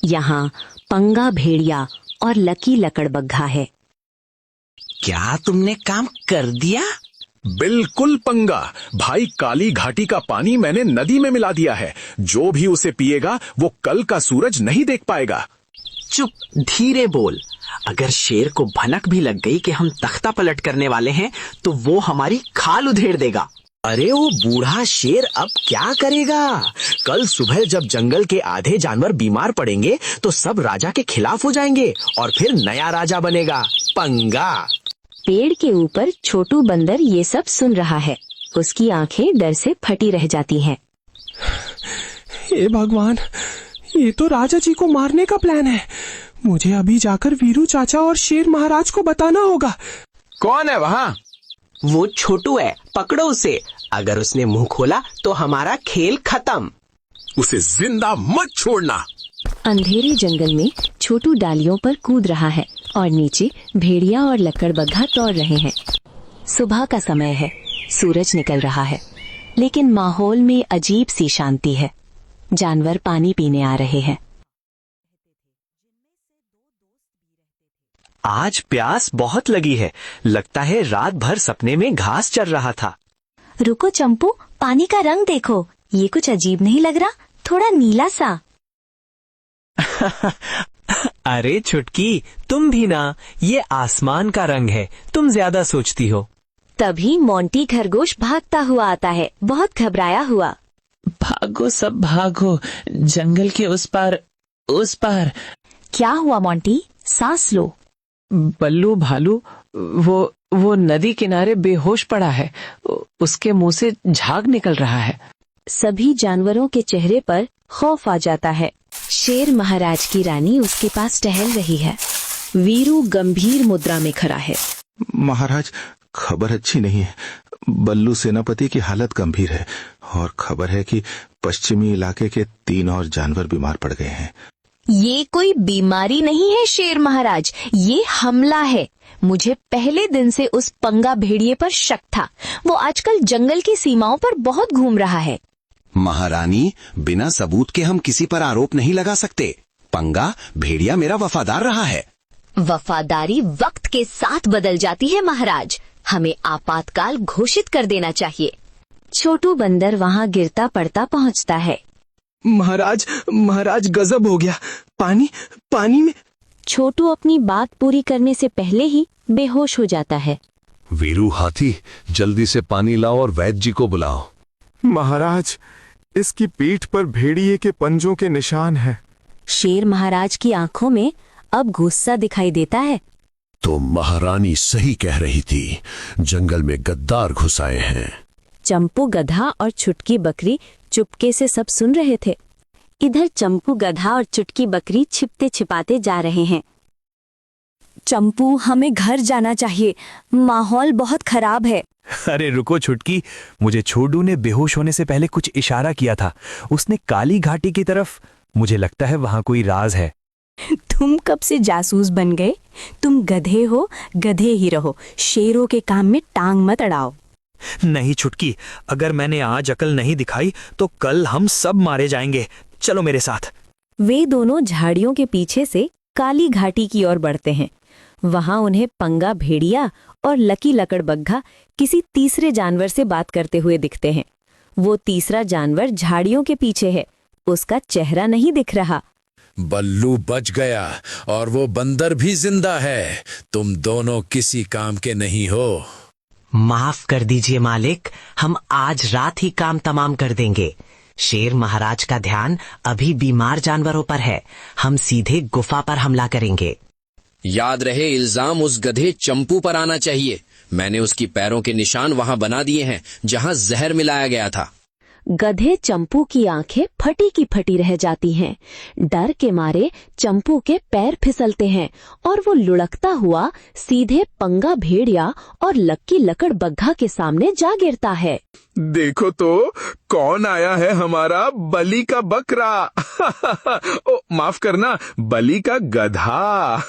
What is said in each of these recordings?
यहाँ पंगा भेड़िया और लकी लकड़बग्घा है। क्या तुमने काम कर दिया? बिल्कुल पंगा। भाई, काली घाटी का पानी मैंने नदी में मिला दिया है। जो भी उसे पिएगा वो कल का सूरज नहीं देख पाएगा। चुप, धीरे बोल। अगर शेर को भनक भी लग गई कि हम तख्ता पलट करने वाले हैं तो वो हमारी खाल उधेड़ देगा। अरे वो बूढ़ा शेर अब क्या करेगा? कल सुबह जब जंगल के आधे जानवर बीमार पड़ेंगे तो सब राजा के खिलाफ हो जाएंगे और फिर नया राजा बनेगा। पंगा। पेड़ के ऊपर छोटू बंदर ये सब सुन रहा है। उसकी आंखें डर से फटी रह जाती हैं। हे भगवान, ये तो राजा जी को मारने का प्लान है। मुझे अभी जाकर वीरू चाचा और शेर महाराज को बताना होगा। कौन है वहाँ? वो छोटू है, पकड़ो उसे। अगर उसने मुंह खोला तो हमारा खेल खत्म। उसे जिंदा मत छोड़ना। अंधेरे जंगल में छोटू डालियों पर कूद रहा है और नीचे भेड़िया और लकड़बग्घा दौड़ रहे हैं। सुबह का समय है, सूरज निकल रहा है, लेकिन माहौल में अजीब सी शांति है। जानवर पानी पीने आ रहे हैं। आज प्यास बहुत लगी है। लगता है रात भर सपने में घास चर रहा था। रुको चंपू, पानी का रंग देखो। ये कुछ अजीब नहीं लग रहा? थोड़ा नीला सा। अरे छुटकी, तुम भी ना। ये आसमान का रंग है, तुम ज्यादा सोचती हो। तभी मोंटी खरगोश भागता हुआ आता है, बहुत घबराया हुआ। भागो सब भागो, जंगल के उस पार, उस पार। क्या हुआ मोंटी? सांस लो। बल्लू भालू वो नदी किनारे बेहोश पड़ा है। उसके मुंह से झाग निकल रहा है। सभी जानवरों के चेहरे पर खौफ आ जाता है। शेर महाराज की रानी उसके पास टहल रही है। वीरू गंभीर मुद्रा में खड़ा है। महाराज, खबर अच्छी नहीं है। बल्लू सेनापति की हालत गंभीर है और खबर है कि पश्चिमी इलाके के 3 और जानवर बीमार पड़ गए हैं। ये कोई बीमारी नहीं है शेर महाराज, ये हमला है। मुझे पहले दिन से उस पंगा भेड़िए पर शक था। वो आजकल जंगल की सीमाओं पर बहुत घूम रहा है। महारानी, बिना सबूत के हम किसी पर आरोप नहीं लगा सकते। पंगा भेड़िया मेरा वफादार रहा है। वफादारी वक्त के साथ बदल जाती है महाराज। हमें आपातकाल घोषित कर देना चाहिए। छोटू बंदर वहाँ गिरता पड़ता पहुँचता है। महाराज गजब हो गया। पानी में। छोटू अपनी बात पूरी करने से पहले ही बेहोश हो जाता है। वीरू हाथी, जल्दी से पानी लाओ और वैद्य जी को बुलाओ। महाराज, इसकी पीठ पर भेड़िए के पंजों के निशान हैं। शेर महाराज की आंखों में अब गुस्सा दिखाई देता है। तो महारानी सही कह रही थी, जंगल में गद्दार घुस आए हैं। चंपू गधा और चुटकी बकरी चुपके से सब सुन रहे थे। इधर चंपू गधा और चुटकी बकरी छिपते छिपाते जा रहे हैं। चंपू, हमें घर जाना चाहिए, माहौल बहुत खराब है। अरे रुको छुटकी, मुझे छोटू ने बेहोश होने से पहले कुछ इशारा किया था। उसने काली घाटी की तरफ। मुझे लगता है वहां कोई राज है। तुम कब से जासूस बन गए? तुम गधे हो, गधे ही रहो। शेरों के काम में टांग मत अड़ाओ। नहीं छुटकी, अगर मैंने आज अकल नहीं दिखाई तो कल हम सब मारे जाएंगे। चलो मेरे साथ। वे दोनों झाड़ियों के पीछे से काली घाटी की ओर बढ़ते हैं। वहां उन्हें पंगा भेड़िया और लकी लकड़बग्घा किसी तीसरे जानवर से बात करते हुए दिखते हैं। वो तीसरा जानवर झाड़ियों के पीछे है। उसका चेहरा नहीं दिख रहा। बल्लू बच गया और वो बंदर भी जिंदा है। तुम दोनों किसी काम के नहीं हो। माफ कर दीजिए मालिक, हम आज रात ही काम तमाम कर देंगे। शेर महाराज का ध्यान अभी बीमार जानवरों पर है। हम सीधे गुफा पर हमला करेंगे। याद रहे, इल्जाम उस गधे चंपू पर आना चाहिए। मैंने उसकी पैरों के निशान वहां बना दिए हैं जहां जहर मिलाया गया था। गधे चंपू की आंखें फटी की फटी रह जाती हैं। डर के मारे चंपू के पैर फिसलते हैं और वो लुढ़कता हुआ सीधे पंगा भेड़िया और लक्की लकड़बग्घा के सामने जा गिरता है। देखो तो कौन आया है, हमारा बलि का बकरा। ओ माफ करना, बलि का गधा।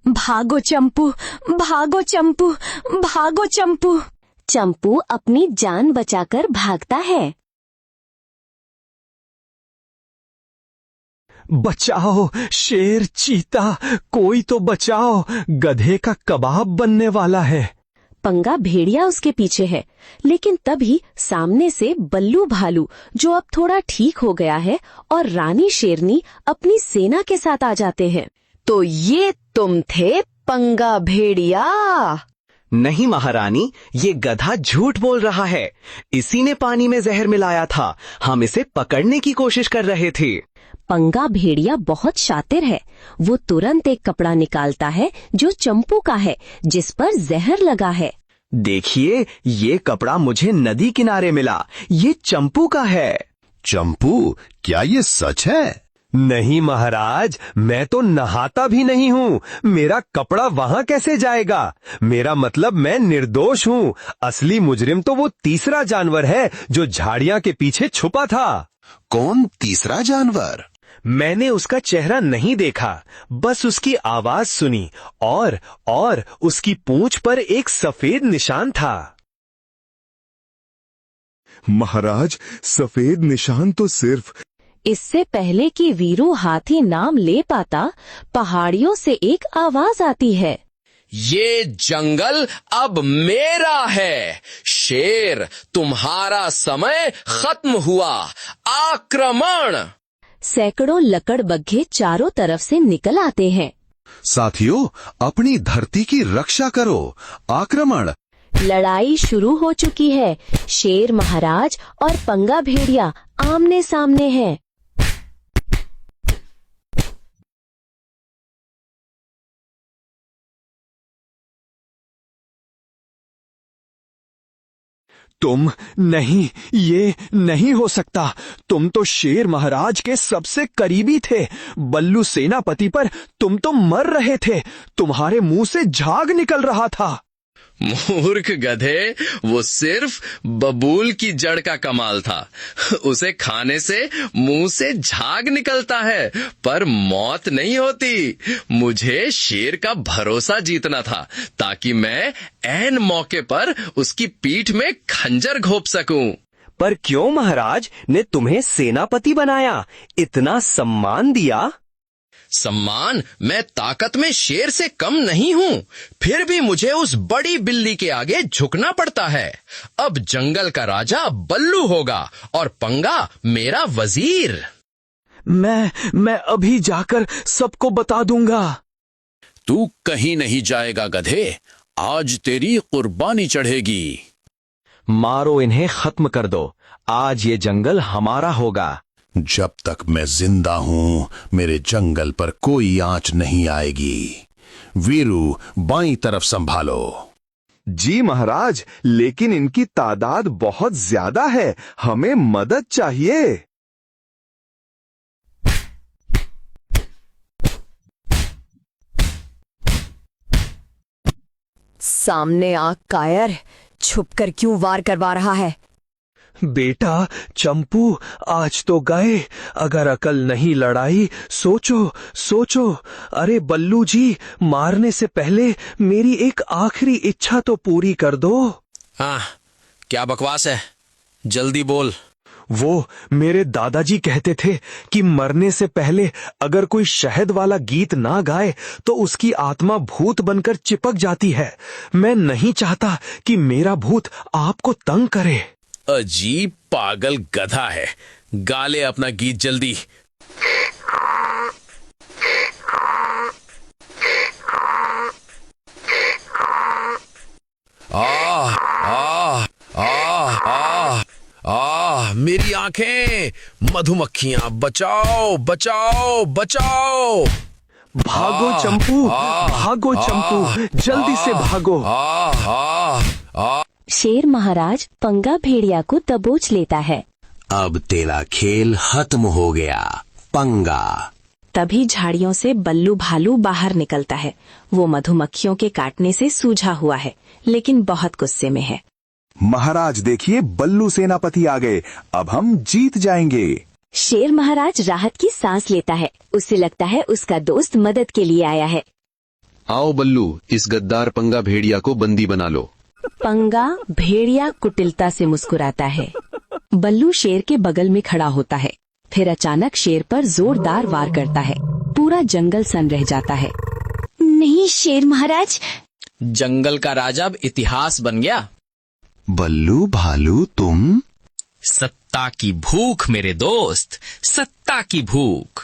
भागो चंपू, भागो चंपू, भागो चंपू। चंपू अपनी जान बचाकर भागता है। बचाओ शेर, चीता, कोई तो बचाओ, गधे का कबाब बनने वाला है। पंगा भेड़िया उसके पीछे है, लेकिन तभी सामने से बल्लू भालू, जो अब थोड़ा ठीक हो गया है, और रानी शेरनी अपनी सेना के साथ आ जाते हैं। तो ये तुम थे पंगा भेड़िया? नहीं महारानी, ये गधा झूठ बोल रहा है। इसी ने पानी में जहर मिलाया था। हम इसे पकड़ने की कोशिश कर रहे थे। पंगा भेड़िया बहुत शातिर है। वो तुरंत एक कपड़ा निकालता है जो चंपू का है, जिस पर जहर लगा है। देखिए, ये कपड़ा मुझे नदी किनारे मिला। ये चंपू का है। चंपू, क्या ये सच है? नहीं महाराज, मैं तो नहाता भी नहीं हूँ। मेरा कपड़ा वहाँ कैसे जाएगा? मेरा मतलब मैं निर्दोष हूँ। असली मुजरिम तो वो तीसरा जानवर है जो झाड़ियाँ के पीछे छुपा था। कौन तीसरा जानवर? मैंने उसका चेहरा नहीं देखा, बस उसकी आवाज सुनी, और उसकी पूंछ पर एक सफेद निशान था। महाराज, सफेद निशान तो सिर्फ इससे पहले कि वीरू हाथी नाम ले पाता, पहाड़ियों से एक आवाज आती है। ये जंगल अब मेरा है। शेर, तुम्हारा समय खत्म हुआ। आक्रमण! सैकड़ों लकड़बग्घे चारों तरफ से निकल आते हैं। साथियों, अपनी धरती की रक्षा करो। आक्रमण! लड़ाई शुरू हो चुकी है। शेर महाराज और पंगा भेड़िया आमने सामने हैं। तुम नहीं, ये नहीं हो सकता। तुम तो शेर महाराज के सबसे करीबी थे। बल्लू सेनापति पर तुम तो मर रहे थे। तुम्हारे मुंह से झाग निकल रहा था। मूर्ख गधे, वो सिर्फ बबूल की जड़ का कमाल था। उसे खाने से मुंह से झाग निकलता है, पर मौत नहीं होती। मुझे शेर का भरोसा जीतना था, ताकि मैं ऐन मौके पर उसकी पीठ में खंजर घोंप सकूं। पर क्यों महाराज ने तुम्हें सेनापति बनाया, इतना सम्मान दिया? सम्मान? मैं ताकत में शेर से कम नहीं हूँ, फिर भी मुझे उस बड़ी बिल्ली के आगे झुकना पड़ता है। अब जंगल का राजा बल्लू होगा और पंगा मेरा वजीर। मैं अभी जाकर सबको बता दूंगा। तू कहीं नहीं जाएगा गधे, आज तेरी कुर्बानी चढ़ेगी। मारो इन्हें, खत्म कर दो। आज ये जंगल हमारा होगा। जब तक मैं जिंदा हूं, मेरे जंगल पर कोई आंच नहीं आएगी। वीरू, बाईं तरफ संभालो। जी महाराज, लेकिन इनकी तादाद बहुत ज्यादा है। हमें मदद चाहिए। सामने आ कायर, छुपकर क्यों वार करवा रहा है? बेटा चंपू, आज तो गए। अगर अकल नहीं लड़ाई, सोचो। अरे बल्लू जी, मारने से पहले मेरी एक आखिरी इच्छा तो पूरी कर दो। क्या बकवास है, जल्दी बोल। वो मेरे दादाजी कहते थे कि मरने से पहले अगर कोई शहद वाला गीत ना गाए तो उसकी आत्मा भूत बनकर चिपक जाती है। मैं नहीं चाहता कि मेरा भूत आपको तंग करे। अजीब पागल गधा है, गाले अपना गीत जल्दी। मेरी आंखें, मधुमक्खियां, बचाओ बचाओ बचाओ। भागो चंपू, भागो चंपू, जल्दी से भागो। शेर महाराज पंगा भेड़िया को दबोच लेता है। अब तेरा खेल खत्म हो गया, पंगा। तभी झाड़ियों से बल्लू भालू बाहर निकलता है। वो मधुमक्खियों के काटने से सूझा हुआ है, लेकिन बहुत गुस्से में है। महाराज देखिए, बल्लू सेनापति आ गए। अब हम जीत जाएंगे। शेर महाराज राहत की सांस लेता है। उसे लगता है उसका दोस्त मदद के लिए आया है। आओ बल्लू, इस गद्दार पंगा भेड़िया को बंदी बना लो। पंगा भेड़िया कुटिलता से मुस्कुराता है। बल्लू शेर के बगल में खड़ा होता है। फिर अचानक शेर पर जोरदार वार करता है। पूरा जंगल सन रह जाता है। नहीं शेर महाराज। जंगल का राजा अब इतिहास बन गया। बल्लू भालू तुम? सत्ता की भूख मेरे दोस्त, सत्ता की भूख।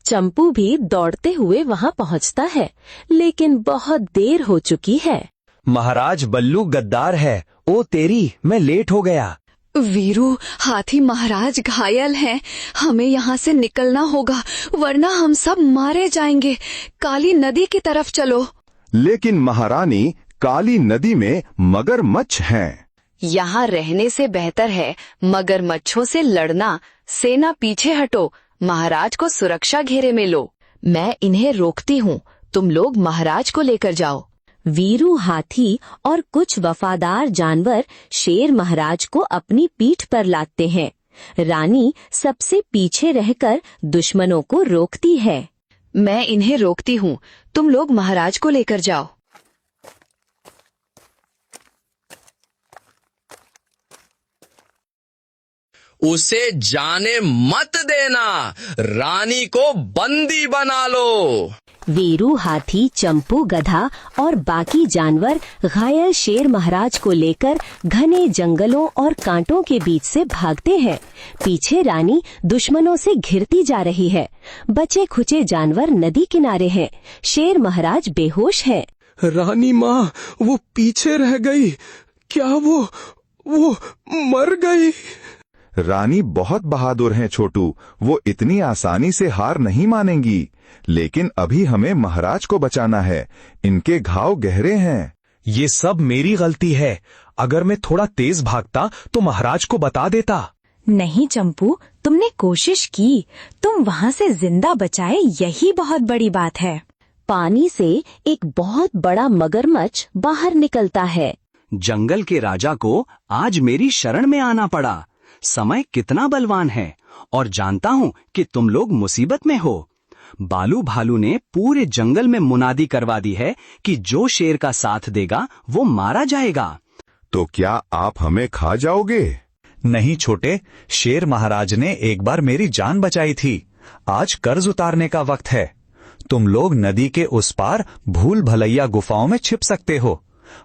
चंपू भी दौड़ते हुए वहाँ पहुँचता है, लेकिन बहुत देर हो चुकी है। महाराज बल्लू गद्दार है। ओ तेरी, मैं लेट हो गया। वीरू, हाथी महाराज घायल हैं। हमें यहाँ से निकलना होगा, वरना हम सब मारे जाएंगे। काली नदी की तरफ चलो। लेकिन महारानी, काली नदी में मगरमच्छ हैं। यहाँ रहने से बेहतर है मगरमच्छों से लड़ना। सेना पीछे हटो, महाराज को सुरक्षा घेरे में लो। मैं इन्हें रोकती हूँ, तुम लोग महाराज को लेकर जाओ। वीरू हाथी और कुछ वफादार जानवर शेर महाराज को अपनी पीठ पर लादते हैं। रानी सबसे पीछे रहकर दुश्मनों को रोकती है। मैं इन्हें रोकती हूँ, तुम लोग महाराज को लेकर जाओ। उसे जाने मत देना, रानी को बंदी बना लो। वीरू हाथी, चंपू गधा और बाकी जानवर घायल शेर महाराज को लेकर घने जंगलों और कांटों के बीच से भागते हैं। पीछे रानी दुश्मनों से घिरती जा रही है। बचे खुचे जानवर नदी किनारे हैं। शेर महाराज बेहोश है। रानी माँ, वो पीछे रह गई। क्या वो मर गई? रानी बहुत बहादुर हैं छोटू, वो इतनी आसानी से हार नहीं मानेंगी। लेकिन अभी हमें महाराज को बचाना है, इनके घाव गहरे हैं। ये सब मेरी गलती है। अगर मैं थोड़ा तेज भागता तो महाराज को बता देता। नहीं चंपू, तुमने कोशिश की। तुम वहाँ से जिंदा बचाए, यही बहुत बड़ी बात है। पानी से एक बहुत बड़ा मगरमच्छ बाहर निकलता है। जंगल के राजा को आज मेरी शरण में आना पड़ा। समय कितना बलवान है, और जानता हूँ कि तुम लोग मुसीबत में हो। बालू भालू ने पूरे जंगल में मुनादी करवा दी है कि जो शेर का साथ देगा वो मारा जाएगा। तो क्या आप हमें खा जाओगे? नहीं छोटे, शेर महाराज ने एक बार मेरी जान बचाई थी। आज कर्ज उतारने का वक्त है। तुम लोग नदी के उस पार भूल भलैया गुफाओं में छिप सकते हो।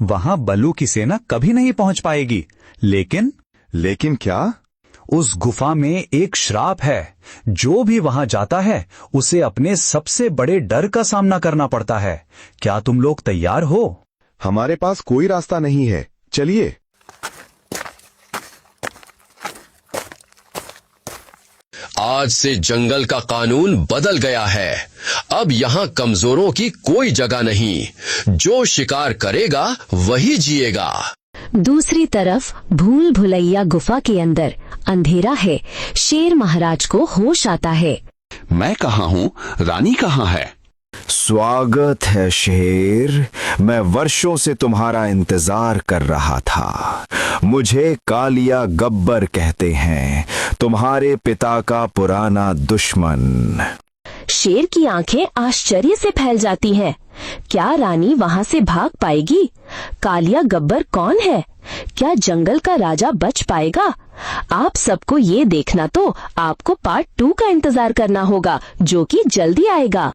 वहां बल्लू की सेना कभी नहीं पहुंच पाएगी। लेकिन क्या? उस गुफा में एक श्राप है। जो भी वहां जाता है उसे अपने सबसे बड़े डर का सामना करना पड़ता है। क्या तुम लोग तैयार हो? हमारे पास कोई रास्ता नहीं है, चलिए। आज से जंगल का कानून बदल गया है। अब यहाँ कमजोरों की कोई जगह नहीं। जो शिकार करेगा वही जिएगा। दूसरी तरफ भूल भुलैया गुफा के अंदर अंधेरा है। शेर महाराज को होश आता है। मैं कहाँ हूँ? रानी कहाँ है? स्वागत है शेर, मैं वर्षों से तुम्हारा इंतजार कर रहा था। मुझे कालिया गब्बर कहते हैं, तुम्हारे पिता का पुराना दुश्मन। शेर की आंखें आश्चर्य से फैल जाती हैं। क्या रानी वहां से भाग पाएगी? कालिया गब्बर कौन है? क्या जंगल का राजा बच पाएगा? आप सबको ये देखना तो आपको पार्ट 2 का इंतजार करना होगा, जो कि जल्दी आएगा।